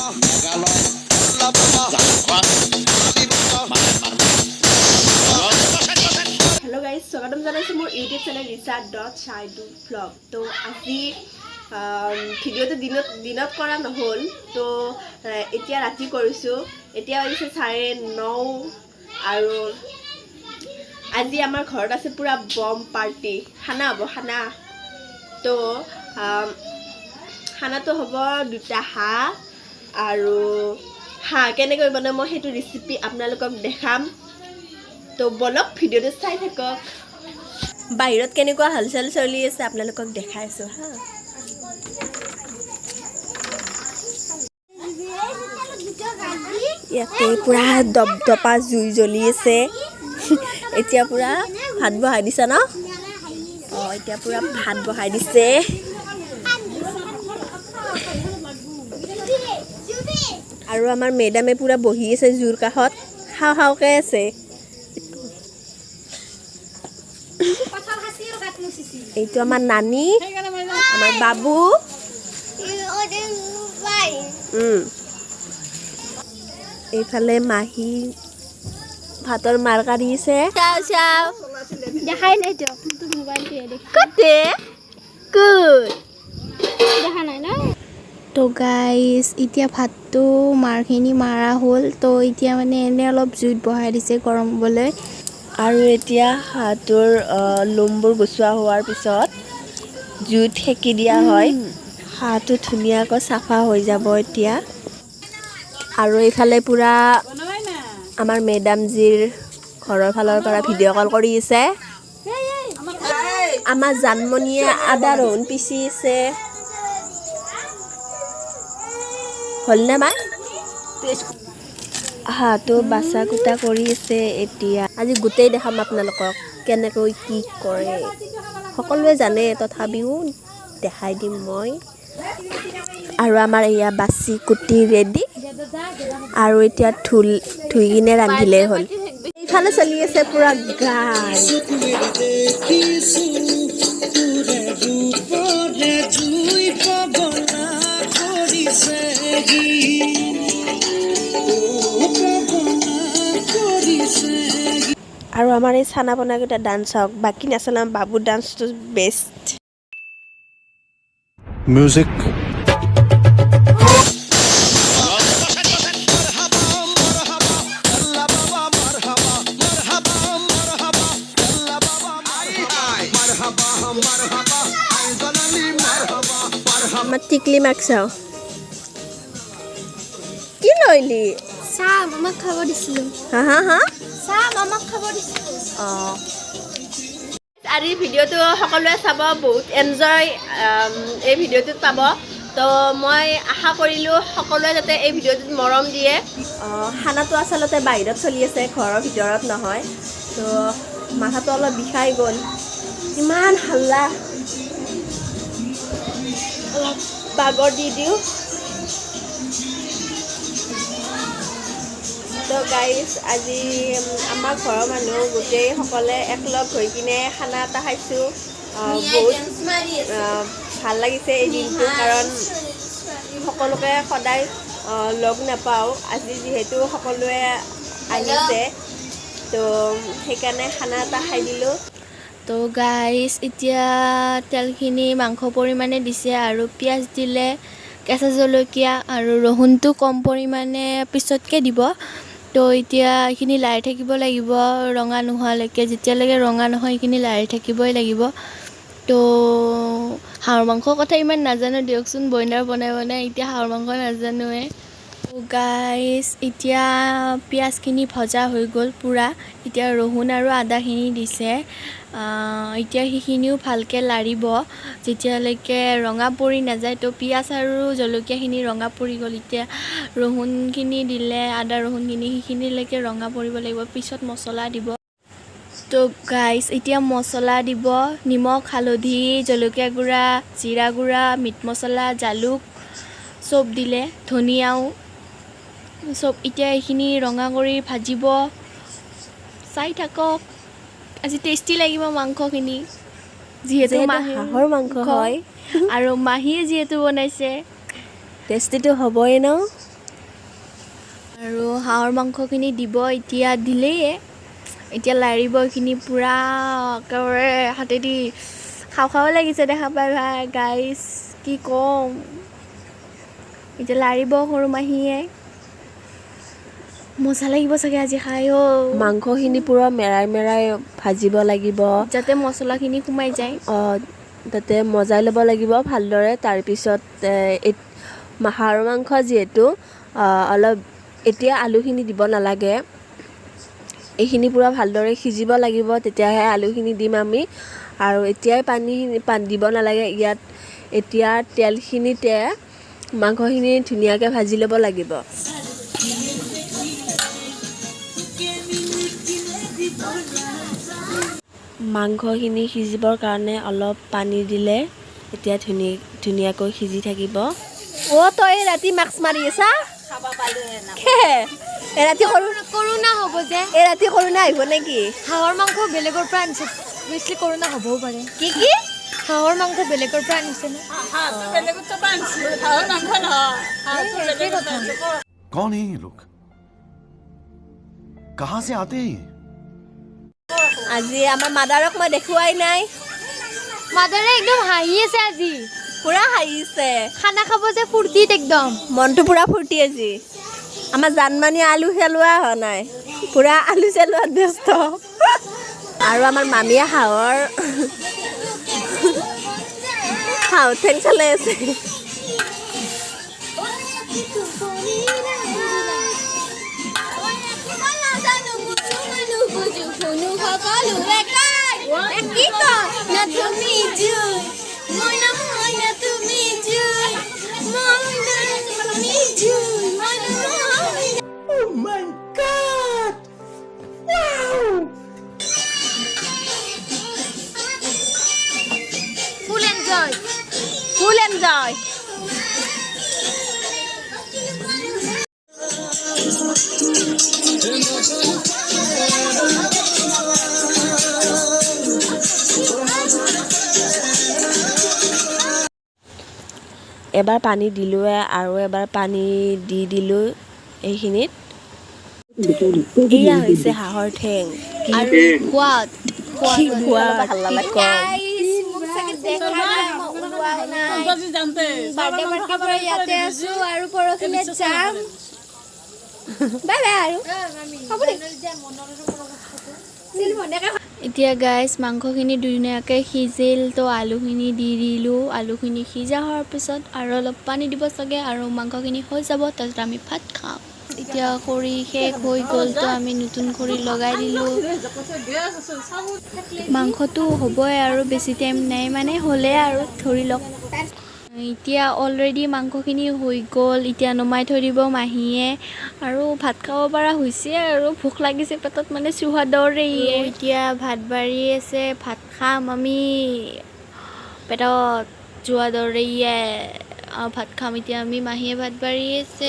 Hello guys, স্বাগতম জনাইছো মোৰ ইউটিউব চেনেল risa.chaidu vlog তো আজি ভিডিওটো দিনত কৰা নহল তো এতিয়া ৰাতি কৰিছো এতিয়া হৈছে 9:30 আৰু আজি আমাৰ ঘৰত আছে পুৰা বম পাৰ্টি খানা হ'ব খানা তো খানাটো হ'ব দুটা হাঁহ আৰু হাঁহ কেনেকৈ বনাই মই সেইটো ৰেচিপি আপোনালোকক দেখাম তো বলক ভিডিওটো চাই থাকক বাহিৰত কেনেকুৱা হালচাল চলি আছে আপোনালোকক দেখাইছো হা ইয়াতে পুৰা দপদপা জুই জ্বলি আছে এতিয়া পুৰা ভাত বহাই দিছা ন এতিয়া পুৰা ভাত বহাই দিছে আৰু আমাৰ মেডামে পুৰা বহি আছে জুৰ কাষত খাওকে আছে এইটো আমাৰ নানি আমাৰ বাবু এইফালে মাহী ভাতৰ মাৰ কাঢ়িছে দেখাই নাই তো মোবাইলটোৱে কতে গুড দেখা নাই না তো গাইজ এতিয়া ভাতটো মাৰখিনি মাৰা হ'ল তো এতিয়া মানে এনে অলপ জুইত বহাই দিছে গৰম হ'বলৈ আৰু এতিয়া হাঁহটোৰ লোমবোৰ গুচোৱা হোৱাৰ পিছত জুইত সেকি দিয়া হয় হাঁহটো ধুনীয়াকৈ চাফা হৈ যাব এতিয়া আৰু এইফালে পুৰা আমাৰ মেডামজিৰ ঘৰৰ ফালৰ পৰা ভিডিঅ' কল কৰি আছে আমাৰ জানমণিয়ে আদা ৰহুন পিচিছে হ'লনে মা হাঁহটো বাচা কুটা কৰি আছে এতিয়া আজি গোটেই দেখাম আপোনালোকক কেনেকৈ কি কৰে সকলোৱে জানে তথাপিও দেখাই দিম মই আৰু আমাৰ এয়া বাচি কুটি ৰেডি আৰু এতিয়া ধুই কিনে ৰান্ধিলেই হ'ল এইফালে চলি আছে পুৰা গান আৰু আমাৰ এই চানা বনাকেইটা ডান্স হওক বাকী নাচালে বাবুৰ ডান্সটো বেষ্ট মিউজিক আমাৰ টিকলি মাক চাওঁ কি লইলি চাহ মামাক খাব দিছিলোঁ হা হা হা চাহ মামাক খাব দিছিলোঁ আজি ভিডিঅ'টো সকলোৱে চাব বহুত এনজয় এই ভিডিঅ'টোত পাব তো মই আশা কৰিলোঁ সকলোৱে যাতে এই ভিডিঅ'টোত মৰম দিয়ে খানাটো আচলতে বাহিৰত চলি আছে ঘৰৰ ভিতৰত নহয় তো মাথাটো অলপ বিষাই গ'ল ইমান হাল্লা অলপ বাগৰ দি দিওঁ তো গাইজ আজি আমাৰ ঘৰৰ মানুহ গোটেই সকলে একলগ হৈ কিনে খানা এটা খাইছোঁ বহুত ভাল লাগিছে এই দিনটো কাৰণ সকলোকে সদায় লগ নাপাওঁ আজি যিহেতু সকলোৱে আহিছে তো সেইকাৰণে খানা এটা খাই দিলোঁ তো গাইজ এতিয়া তেলখিনি মাংস পৰিমাণে দিছে আৰু পিঁয়াজ দিলে কেঁচা জলকীয়া আৰু ৰহুনটো কম পৰিমাণে পিছতকৈ দিব তো এতিয়া এইখিনি লাৰি থাকিব লাগিব ৰঙা নোহোৱালৈকে যেতিয়ালৈকে ৰঙা নহয় সেইখিনি লাৰি থাকিবই লাগিব তো হাঁহৰ মাংসৰ কথা ইমান নাজানো দিয়কচোন বইলাৰ বনাই এতিয়া হাঁহৰ মাংস নাজানোৱে তো গাইজ এতিয়া পিঁয়াজখিনি ভজা হৈ গ'ল পূৰা এতিয়া ৰহুন আৰু আদাখিনি দিছে এতিয়া সেইখিনিও ভালকৈ লাৰিব যেতিয়ালৈকে ৰঙা পৰি নাযায় তো পিঁয়াজ আৰু জলকীয়াখিনি ৰঙা পৰি গ'ল এতিয়া ৰহুনখিনি দিলে আদা ৰহুনখিনি সেইখিনিলৈকে ৰঙা পৰিব লাগিব পিছত মছলা দিব তো গাইজ এতিয়া মছলা দিব নিমখ হালধি জলকীয়া গুড়া জিৰা গুড়া মিট মছলা জালুক চব দিলে ধনিয়াও চব এতিয়া এইখিনি ৰঙা কৰি ভাজিব চাই থাকক আজি টেষ্টি লাগিব মাংসখিনি যিহেতু হাঁহৰ মাংস হয় আৰু মাহীয়ে যিহেতু বনাইছে টেষ্টিটো হ'বই ন আৰু হাঁহৰ মাংসখিনি দিব, এতিয়া দিলেই এতিয়া লাৰিব এইখিনি পূৰা একেবাৰে হাতেদি খাওঁ খাওঁ লাগিছে দেখা পাই ভাই গাইছ, কি ক'ম। এতিয়া লাৰিব সৰু মাহীয়ে, মজা লাগিব চাগে আজি খাই। মাংসখিনি পূৰা মেৰাই মেৰাই ভাজিব লাগিব যাতে মছলাখিনি সোমাই যায়। তাতে মজাই ল'ব লাগিব ভালদৰে। তাৰপিছত হাঁহৰ মাংস যিহেতু অলপ এতিয়া আলুখিনি দিব নালাগে, এইখিনি পূৰা ভালদৰে সিজিব লাগিব, তেতিয়াহে আলুখিনি দিম আমি। আৰু এতিয়াই পানী দিব নালাগে ইয়াত। এতিয়া তেলখিনিতে মাংসখিনি ধুনীয়াকৈ ভাজি ল'ব লাগিব। মাংসখিনি সিজিবৰ কাৰণে অলপ পানী দিলে এতিয়া ধুনীয়াকৈ সিজি থাকিব। তই ৰাতি মাস্ক মাৰি আছা? ৰাতি কৰোণা হ'ব যে, ৰাতি কৰোণা আহিব নেকি? হাঁহৰ মাংস বেলেগৰ পৰা আনিছে, বেছি কৰোণা হ'বও পাৰে। কি হাঁহৰ মাংস বেলেগৰ পৰা আনিছে নে? कौन है ये लोग कहां से आते हैं আজি আমাৰ মাদাৰক মই দেখুৱাই নাই। মাদাৰে একদম হাঁহি আছে আজি, পুৰা হাঁহিছে, খানা খাব যে ফূৰ্তিত একদম মনটো পুৰা ফূৰ্তি আজি। আমাৰ জানমানী আলু চেলোৱা হোৱা নাই, পুৰা আলু চেলোৱাত ব্যস্ত। আৰু আমাৰ মামীয়ে হাঁহৰ ঠেং চলাই আছে। Full enjoy. এবাৰ পানী দিলোঁৱে আৰু এবাৰ পানী দি দিলোঁ এইখিনিত। এয়া হৈছে হাঁহৰ ঠেং। আৰু সোৱাদ এতিয়া গাইছ মাংসখিনি ধুনীয়াকৈ সিজিল, তো আলুখিনি দি দিলোঁ। আলুখিনি সিজা হোৱাৰ পিছত আৰু অলপ পানী দিব চাগে আৰু মাংসখিনি হৈ যাব, তাৰপিছত আমি ভাত খাম। এতিয়া খৰি শেষ হৈ গ'ল, তো আমি নতুন খৰি লগাই দিলোঁ। মাংসটো হ'বই আৰু বেছি টাইম নাই, মানে হ'লে আৰু ধৰি লওক। এতিয়া অলৰেডি মাংসখিনি হৈ গ'ল, এতিয়া নমাই থৈ দিব মাহীয়ে আৰু ভাত খাব পৰা হৈছে আৰু ভোক লাগিছে পেটত, মানে চুহা দৰে। এতিয়া ভাত বাঢ়ি আছে, ভাত খাম আমি পেটত যোৱা দৰে। ভাত খাম এতিয়া আমি, মাহীয়ে ভাত বাঢ়ি আছে।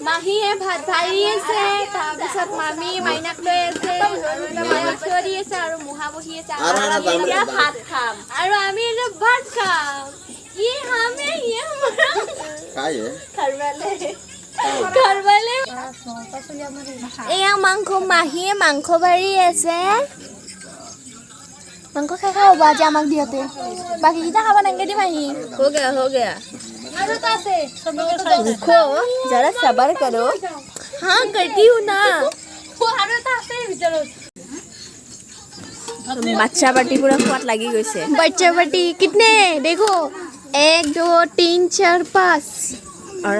মাহীয়ে ভাত বাঢ়ি আছে, তাৰপিছত মামী মাইনাক লৈ আছে, থিয় দি আছে আৰু মুহা বহি আছে। ভাত খাম আৰু আমি ভাত খাম। এয়া মাংস, মাহীয়ে মাংস বাঢ়ি আছে। মাংস খাই খাব আজি আমাক দিয়তে, বাকীকেইটা খাব নালাগে দি মাহী। हो गया আৰু এটা আছে, रुको जरा सबर करो। हाँ करती हूँ ना। আৰু এটা আছে ভিতৰত। বাচ্চা পাৰ্টি পুৰা খোৱাত লাগি গৈছে। बच्चे बटी कितने देखो, 1 2 3 4 5 और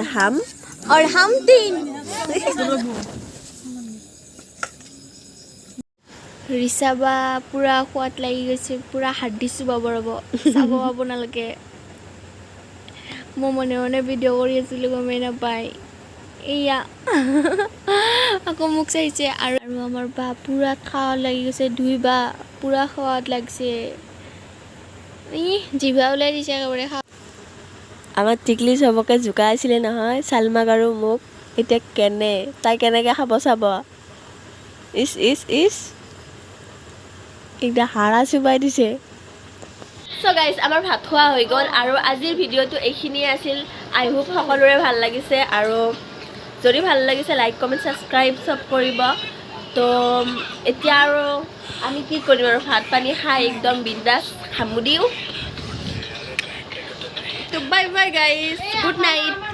हम 3। ৰিচা বা পুৰা সোৱাদ লাগি গৈছে, পুৰা হাৰ্ডি চুবাব ৰ'ব, চাব আপোনালোকে। মই মনে মনে ভিডিঅ' কৰি আছিলোঁ, গমেই নাপায়। এয়া আকৌ মোক চাইছে। আৰু আমাৰ বা পুৰা খাৱাত লাগি গৈছে, বা পুৰা সোৱাদ লাগিছে। জিভা ওলাই দিছে একেবাৰে। আমাৰ টিকলি চবকে জোকাই আছিলে নহয়, চালমাক আৰু মোক। এতিয়া তাই কেনেকৈ খাব চাব। ইছ এতিয়া হাৰা চুবাই দিছে চ' গাইজ আমাৰ ভাত খোৱা হৈ গ'ল আৰু আজিৰ ভিডিঅ'টো এইখিনিয়ে আছিল আই হোপ সকলোৰে ভাল লাগিছে আৰু যদি ভাল লাগিছে লাইক কমেণ্ট ছাবস্ক্ৰাইব চব কৰিব তো এতিয়া আৰু আমি কি কৰিম আৰু ভাত পানী খাই একদম বিন্দাছ খামু দিওঁ তো bye bye guys good night